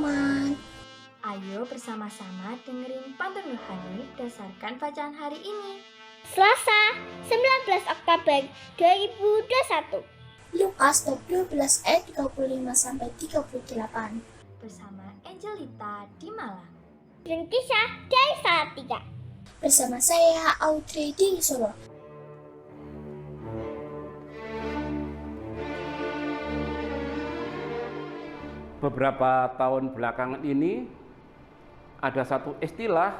teman-teman. Ayo bersama-sama dengerin pantun rohani berdasarkan bacaan hari ini. Selasa, 19 Oktober 2021. Lukas 12 ayat 35-38. Bersama Angelita di Malang. Dan kisah dari Salatiga. Bersama saya Audrey di Solo. Beberapa tahun belakangan ini ada satu istilah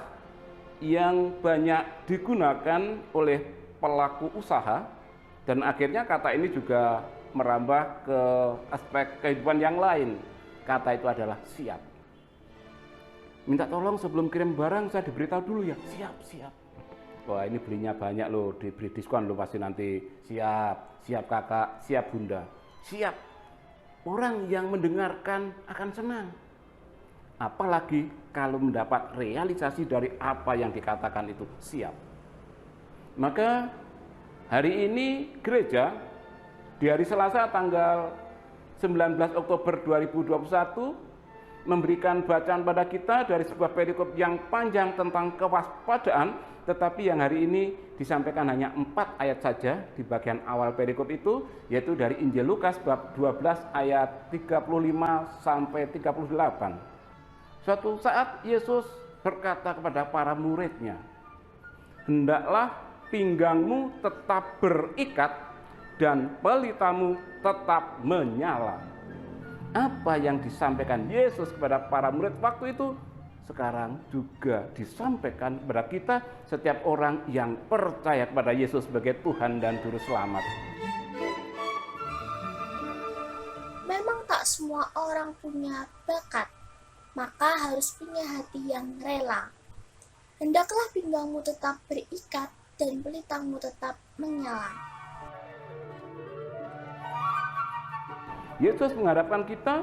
yang banyak digunakan oleh pelaku usaha dan akhirnya kata ini juga merambah ke aspek kehidupan yang lain. Kata itu adalah siap. Minta tolong sebelum kirim barang saya diberitahu dulu ya, siap. Wah ini belinya banyak loh, diberi diskon loh pasti nanti. Siap kakak, siap bunda, siap. Orang yang mendengarkan akan senang. Apalagi kalau mendapat realisasi dari apa yang dikatakan itu siap. Maka hari ini gereja di hari Selasa tanggal 19 Oktober 2021 memberikan bacaan pada kita dari sebuah perikop yang panjang tentang kewaspadaan, tetapi yang hari ini disampaikan hanya 4 ayat saja di bagian awal perikop itu, yaitu dari Injil Lukas bab 12 ayat 35 sampai 38. Suatu saat Yesus berkata kepada para muridnya, "Hendaklah pinggangmu tetap berikat dan pelitamu tetap menyala." Apa yang disampaikan Yesus kepada para murid waktu itu sekarang juga disampaikan kepada kita, setiap orang yang percaya kepada Yesus sebagai Tuhan dan Juru Selamat. Memang tak semua orang punya bakat, maka harus punya hati yang rela. Hendaklah pinggangmu tetap berikat dan pelitamu tetap menyala. Yesus mengharapkan kita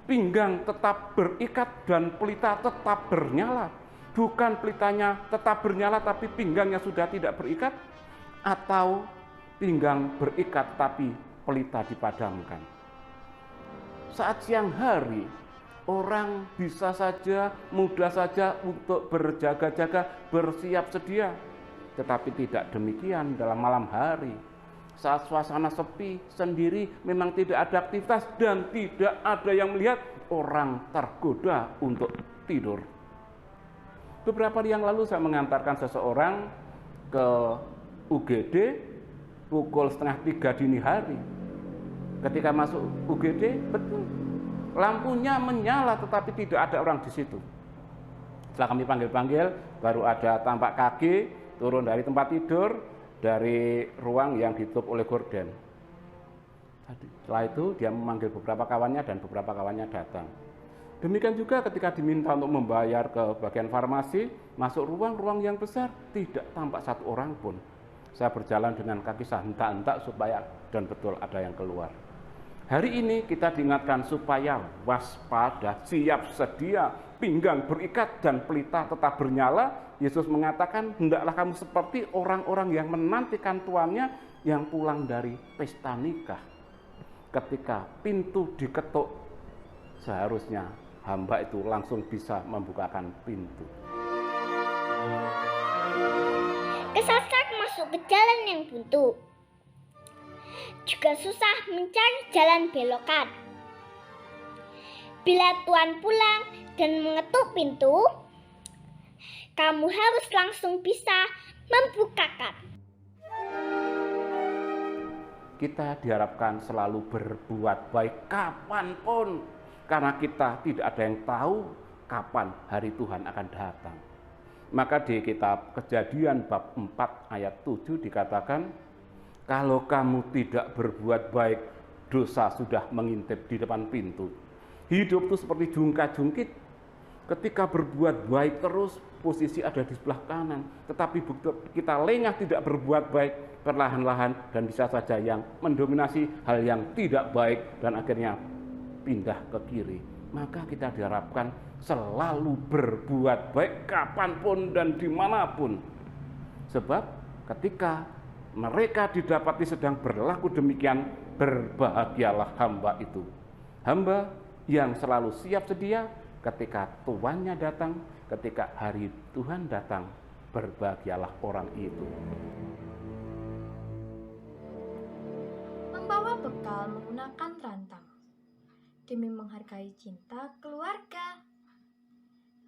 pinggang tetap berikat dan pelita tetap bernyala. Bukan pelitanya tetap bernyala tapi pinggangnya sudah tidak berikat, atau pinggang berikat tapi pelita dipadamkan. Saat siang hari, orang bisa saja, mudah saja untuk berjaga-jaga, bersiap sedia. Tetapi tidak demikian dalam malam hari. Saat suasana sepi, sendiri, memang tidak ada aktivitas dan tidak ada yang melihat, orang tergoda untuk tidur. Beberapa hari yang lalu saya mengantarkan seseorang ke UGD pukul 2:30 dini hari. Ketika masuk UGD, betul, lampunya menyala tetapi tidak ada orang di situ. Setelah kami panggil-panggil, baru ada tampak kaki turun dari tempat tidur, dari ruang yang ditutup oleh gorden. Setelah itu dia memanggil beberapa kawannya dan beberapa kawannya datang. Demikian juga ketika diminta untuk membayar ke bagian farmasi, masuk ruang-ruang yang besar, tidak tampak satu orang pun. Saya berjalan dengan kaki saya hentak-hentak supaya dan betul ada yang keluar. Hari ini kita diingatkan supaya waspada, siap sedia, pinggang berikat dan pelita tetap bernyala. Yesus mengatakan, hendaklah kamu seperti orang-orang yang menantikan tuannya yang pulang dari pesta nikah. Ketika pintu diketuk, seharusnya hamba itu langsung bisa membukakan pintu. Kesasar masuk ke jalan yang buntu. Juga susah mencari jalan belokan. Bila Tuhan pulang dan mengetuk pintu, kamu harus langsung bisa membukakan. Kita diharapkan selalu berbuat baik kapanpun, karena kita tidak ada yang tahu kapan hari Tuhan akan datang. Maka di kitab Kejadian bab 4 ayat 7 dikatakan, kalau kamu tidak berbuat baik, dosa sudah mengintip di depan pintu. Hidup itu seperti jungkat-jungkit. Ketika berbuat baik terus, posisi ada di sebelah kanan. Tetapi kita lengah tidak berbuat baik, perlahan-lahan dan bisa saja yang mendominasi hal yang tidak baik dan akhirnya pindah ke kiri. Maka kita diharapkan selalu berbuat baik kapanpun dan dimanapun. Sebab ketika mereka didapati sedang berlaku demikian, berbahagialah hamba itu. Hamba yang selalu siap sedia ketika tuannya datang, ketika hari Tuhan datang. Berbahagialah orang itu. Membawa bekal menggunakan rantang demi menghargai cinta keluarga.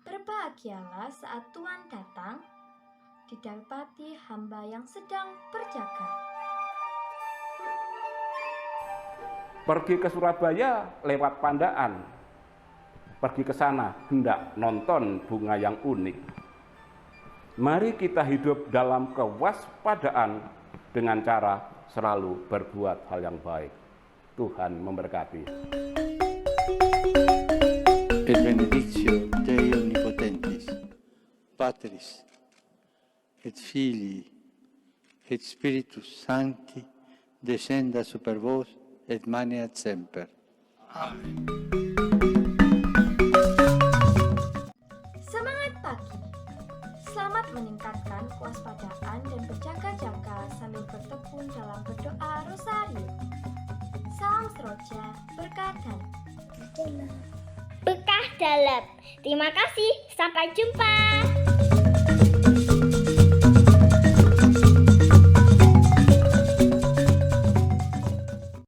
Berbahagialah saat Tuhan datang, didapati hamba yang sedang berjaga. Pergi ke Surabaya lewat Pandaan, pergi ke sana hendak nonton bunga yang unik. Mari kita hidup dalam kewaspadaan dengan cara selalu berbuat hal yang baik. Tuhan memberkati. Et benedictio Dei omnipotentis, Patris, et Filii, et Spiritus Sancti, descenda super vos et maneat semper. Semangat pagi! Selamat meningkatkan kewaspadaan dan berjaga-jaga sambil bertekun dalam berdoa rosario. Salam seroja, berkah dan Berkah dalam. Terima kasih. Sampai jumpa.